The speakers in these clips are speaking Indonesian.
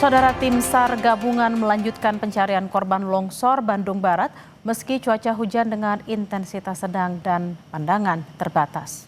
Saudara, tim SAR gabungan melanjutkan pencarian korban longsor Bandung Barat meski cuaca hujan dengan intensitas sedang dan pandangan terbatas.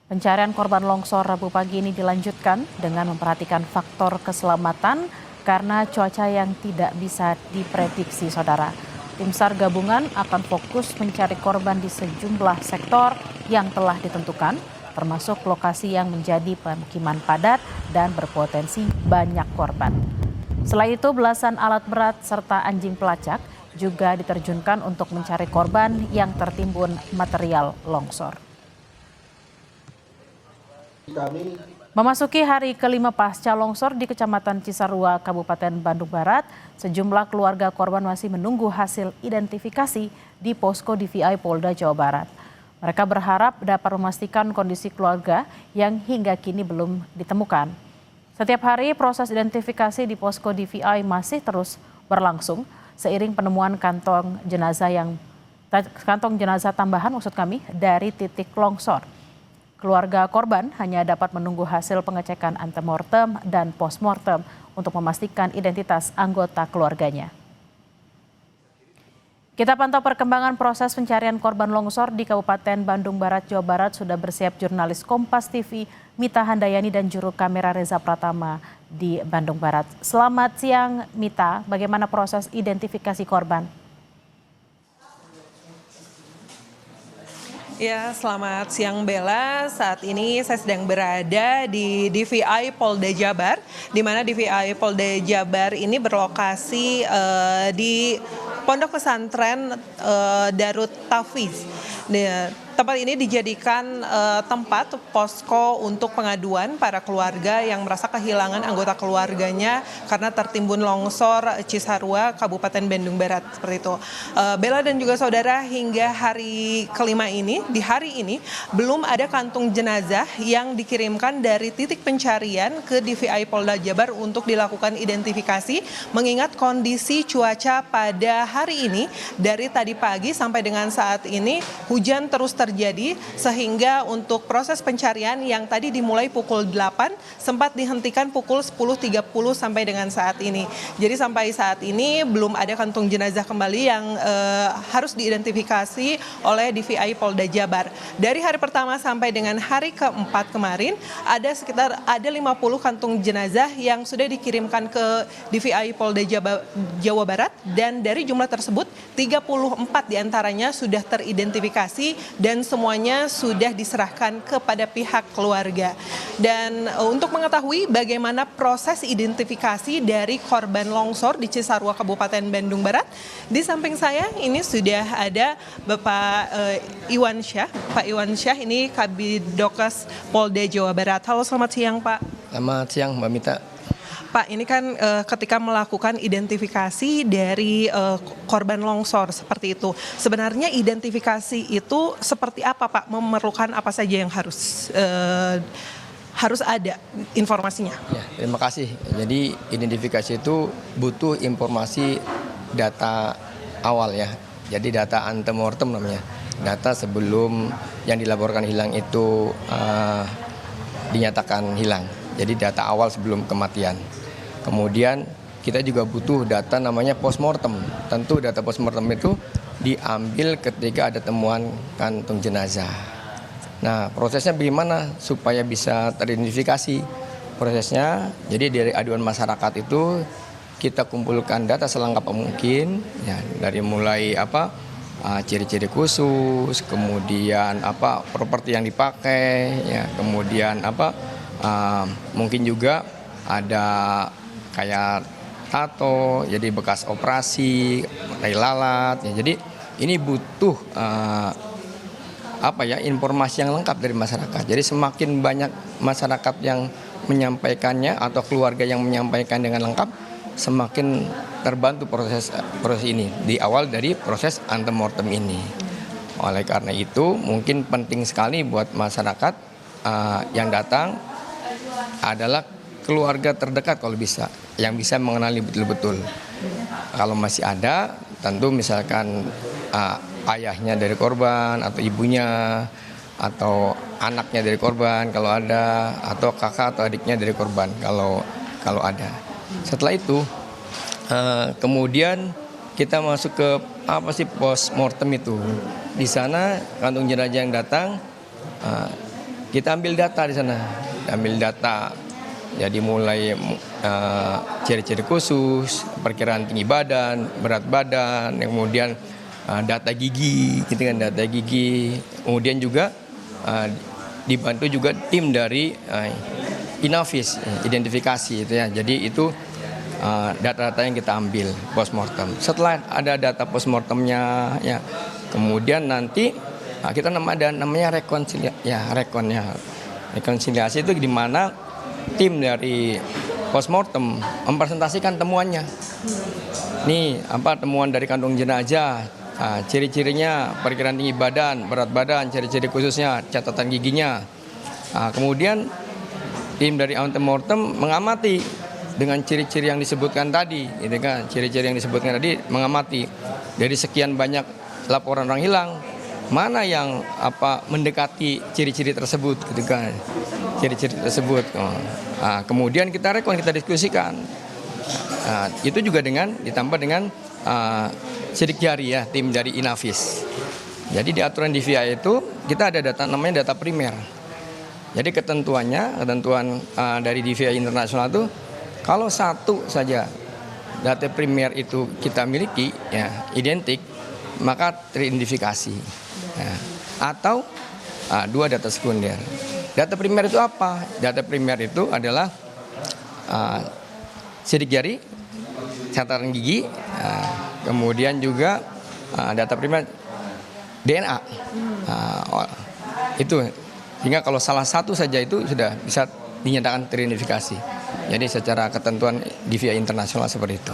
Pencarian korban longsor Rabu pagi ini dilanjutkan dengan memperhatikan faktor keselamatan karena cuaca yang tidak bisa diprediksi, Saudara. Tim SAR gabungan akan fokus mencari korban di sejumlah sektor yang telah ditentukan, termasuk lokasi yang menjadi pemukiman padat dan berpotensi banyak korban. Selain itu, belasan alat berat serta anjing pelacak juga diterjunkan untuk mencari korban yang tertimbun material longsor. Memasuki hari kelima pasca longsor di Kecamatan Cisarua, Kabupaten Bandung Barat, sejumlah keluarga korban masih menunggu hasil identifikasi di posko DVI Polda Jawa Barat. Mereka berharap dapat memastikan kondisi keluarga yang hingga kini belum ditemukan. Setiap hari proses identifikasi di posko DVI masih terus berlangsung seiring penemuan kantong jenazah tambahan dari titik longsor. Keluarga korban hanya dapat menunggu hasil pengecekan antemortem dan postmortem untuk memastikan identitas anggota keluarganya. Kita pantau perkembangan proses pencarian korban longsor di Kabupaten Bandung Barat, Jawa Barat. Sudah bersiap jurnalis Kompas TV Mita Handayani dan juru kamera Reza Pratama di Bandung Barat. Selamat siang Mita, bagaimana proses identifikasi korban? Ya, selamat siang Bella. Saat ini saya sedang berada di DVI Polda Jabar, di mana DVI Polda Jabar ini berlokasi di Pondok Pesantren Darut Tafiz. Tempat ini dijadikan tempat posko untuk pengaduan para keluarga yang merasa kehilangan anggota keluarganya karena tertimbun longsor Cisarua, Kabupaten Bandung Barat, seperti itu. Bella dan juga saudara, hingga hari kelima ini, di hari ini belum ada kantung jenazah yang dikirimkan dari titik pencarian ke DVI Polda Jabar untuk dilakukan identifikasi, mengingat kondisi cuaca pada hari ini dari tadi pagi sampai dengan saat ini hujan terus terjadi, sehingga untuk proses pencarian yang tadi dimulai pukul 8 sempat dihentikan pukul 10.30 sampai dengan saat ini. Jadi sampai saat ini belum ada kantung jenazah kembali yang harus diidentifikasi oleh DVI Polda Jabar. Dari hari pertama sampai dengan hari keempat kemarin ada 50 kantung jenazah yang sudah dikirimkan ke DVI Polda Jawa Barat, dan dari jumlah tersebut 34 diantaranya sudah teridentifikasi dan semuanya sudah diserahkan kepada pihak keluarga. Dan untuk mengetahui bagaimana proses identifikasi dari korban longsor di Cisarua, Kabupaten Bandung Barat, di samping saya ini sudah ada Bapak Iwan Syah. Pak Iwan Syah ini Kabidokes Polda Jawa Barat. Halo, selamat siang Pak. Selamat siang Mbak Mita. Pak, ini kan ketika melakukan identifikasi dari korban longsor seperti itu, sebenarnya identifikasi itu seperti apa Pak? Memerlukan apa saja yang harus ada informasinya? Ya, terima kasih. Jadi identifikasi itu butuh informasi data awal ya. Jadi data antemortem namanya. Data sebelum yang dilaporkan hilang itu dinyatakan hilang. Jadi data awal sebelum kematian. Kemudian kita juga butuh data namanya postmortem. Tentu data postmortem itu diambil ketika ada temuan kantung jenazah. Nah, prosesnya bagaimana supaya bisa teridentifikasi? Prosesnya, jadi dari aduan masyarakat itu kita kumpulkan data selengkap mungkin, ya, dari mulai ciri-ciri khusus, kemudian properti yang dipakai, ya, kemudian mungkin juga ada kayak tato, jadi bekas operasi, tai lalat, ya. Jadi ini butuh informasi yang lengkap dari masyarakat. Jadi semakin banyak masyarakat yang menyampaikannya atau keluarga yang menyampaikan dengan lengkap, semakin terbantu proses ini di awal dari proses antemortem ini. Oleh karena itu mungkin penting sekali buat masyarakat yang datang adalah keluarga terdekat kalau bisa, yang bisa mengenali betul-betul. Kalau masih ada, tentu misalkan ayahnya dari korban atau ibunya atau anaknya dari korban kalau ada, atau kakak atau adiknya dari korban. Kalau kalau ada. Setelah itu kemudian kita masuk ke apa sih postmortem itu. Di sana kantung jenazah yang datang, kita ambil data di sana, ambil data. Jadi mulai ciri-ciri khusus, perkiraan tinggi badan, berat badan, kemudian data gigi, gitu kan, data gigi. Kemudian juga dibantu juga tim dari Inavis, identifikasi itu ya. Jadi itu data-data yang kita ambil postmortem. Setelah ada data postmortemnya, ya, kemudian nanti kita ada namanya rekonsiliasi itu di mana tim dari postmortem mempresentasikan temuannya. Nih apa temuan dari kantong jenazah, ciri-cirinya, perkiraan tinggi badan, berat badan, ciri-ciri khususnya, catatan giginya. Kemudian tim dari antemortem mengamati dengan ciri-ciri yang disebutkan tadi, gitu kan? Ciri-ciri yang disebutkan tadi mengamati dari sekian banyak laporan orang hilang, mana yang mendekati ciri-ciri tersebut, gitu kan? Ciri-ciri tersebut. Kemudian kita kita diskusikan. Itu juga ditambah dengan sidik jari ya, tim dari Inavis. Jadi di aturan DVI itu kita ada data namanya data primer. Jadi ketentuan dari DVI internasional itu kalau satu saja data primer itu kita miliki, ya identik, maka teridentifikasi. Ya. Atau dua data sekunder. Data primer itu apa? Data primer itu adalah sidik jari, catatan gigi, kemudian juga data primer DNA. Itu sehingga kalau salah satu saja itu sudah bisa dinyatakan teridentifikasi. Jadi secara ketentuan DVI internasional seperti itu.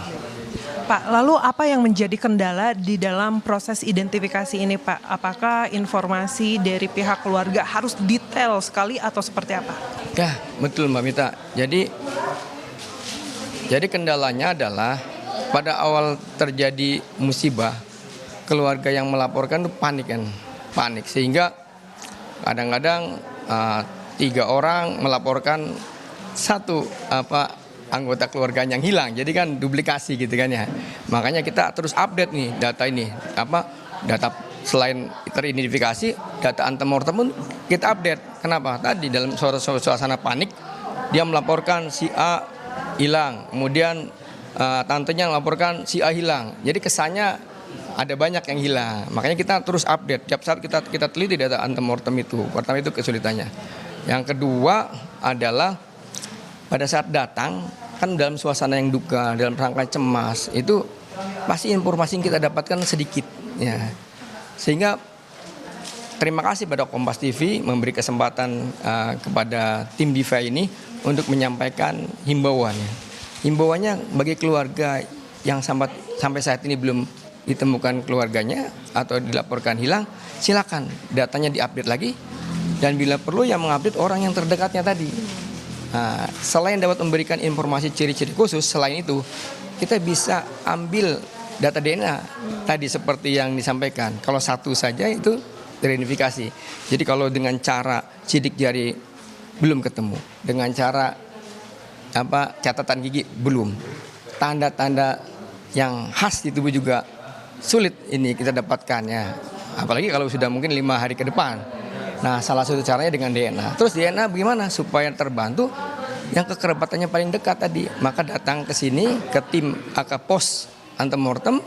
Pak, lalu apa yang menjadi kendala di dalam proses identifikasi ini, Pak? Apakah informasi dari pihak keluarga harus detail sekali atau seperti apa? Ya, betul Mbak Mita. Jadi kendalanya adalah pada awal terjadi musibah, keluarga yang melaporkan itu panik sehingga kadang-kadang 3 orang melaporkan satu anggota keluarganya yang hilang, jadi kan duplikasi gitu kan ya. Makanya kita terus update nih data ini, data selain teridentifikasi, data antemortem pun kita update. Kenapa? Tadi dalam suasana panik dia melaporkan si A hilang, kemudian tantenya melaporkan si A hilang. Jadi kesannya ada banyak yang hilang. Makanya kita terus update. Tiap saat kita teliti data antemortem itu. Pertama itu kesulitannya. Yang kedua adalah pada saat datang kan dalam suasana yang duka, dalam rangka cemas, itu pasti informasi yang kita dapatkan sedikit ya. Sehingga terima kasih pada Kompas TV memberi kesempatan kepada tim DVI ini untuk menyampaikan himbauannya. Himbauannya bagi keluarga yang sampai saat ini belum ditemukan keluarganya atau dilaporkan hilang, silakan datanya diupdate lagi dan bila perlu yang mengupdate orang yang terdekatnya tadi. Nah, selain dapat memberikan informasi ciri-ciri khusus, selain itu kita bisa ambil data DNA tadi seperti yang disampaikan. Kalau satu saja itu teridentifikasi. Jadi kalau dengan cara sidik jari belum ketemu, dengan cara catatan gigi belum, tanda-tanda yang khas di tubuh juga sulit ini kita dapatkan ya. Apalagi kalau sudah mungkin 5 hari ke depan. Nah, salah satu caranya dengan DNA. Terus DNA bagaimana supaya terbantu yang kekerabatannya paling dekat tadi. Maka datang ke sini ke tim pos antemortem.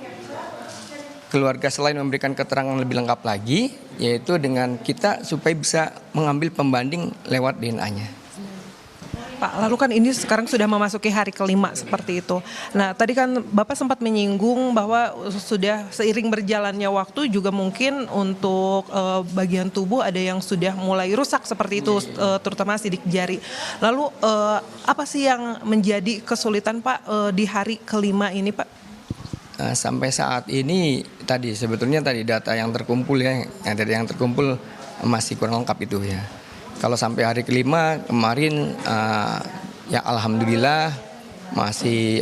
Keluarga selain memberikan keterangan lebih lengkap lagi, yaitu dengan kita supaya bisa mengambil pembanding lewat DNA-nya. Pak, lalu kan ini sekarang sudah memasuki hari kelima seperti itu. Nah, tadi kan Bapak sempat menyinggung bahwa sudah seiring berjalannya waktu juga mungkin untuk bagian tubuh ada yang sudah mulai rusak seperti itu, terutama sidik jari. Lalu apa sih yang menjadi kesulitan Pak di hari kelima ini Pak? Sampai saat ini sebetulnya data yang terkumpul yang terkumpul masih kurang lengkap itu ya. Kalau sampai hari kelima kemarin ya alhamdulillah masih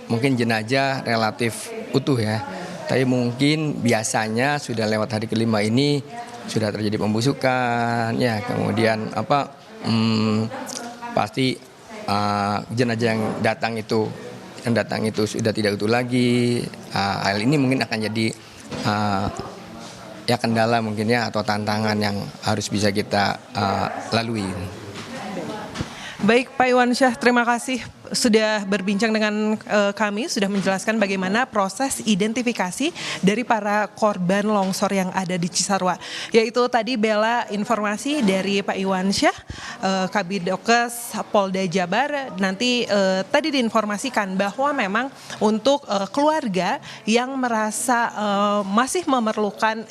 mungkin jenazah relatif utuh ya. Tapi mungkin biasanya sudah lewat hari kelima ini sudah terjadi pembusukan ya, kemudian pasti jenazah yang datang itu sudah tidak utuh lagi. Hal ini mungkin akan jadi ya kendala mungkin ya, atau tantangan yang harus bisa kita lalui. Baik Pak Iwansyah, terima kasih sudah berbincang dengan kami, sudah menjelaskan bagaimana proses identifikasi dari para korban longsor yang ada di Cisarua. Yaitu tadi Bella informasi dari Pak Iwansyah, Kabidokes Polda Jabar, nanti tadi diinformasikan bahwa memang untuk keluarga yang merasa masih memerlukan,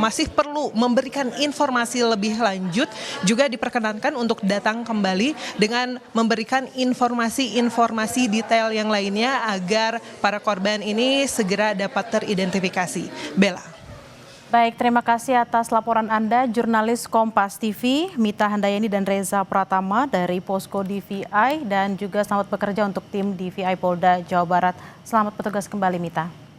masih perlu memberikan informasi lebih lanjut, juga diperkenankan untuk datang kembali dengan memberikan informasi detail yang lainnya agar para korban ini segera dapat teridentifikasi. Bella. Baik, terima kasih atas laporan Anda, jurnalis Kompas TV, Mita Handayani dan Reza Pratama dari Posko DVI, dan juga selamat bekerja untuk tim DVI Polda Jawa Barat. Selamat bertugas kembali, Mita.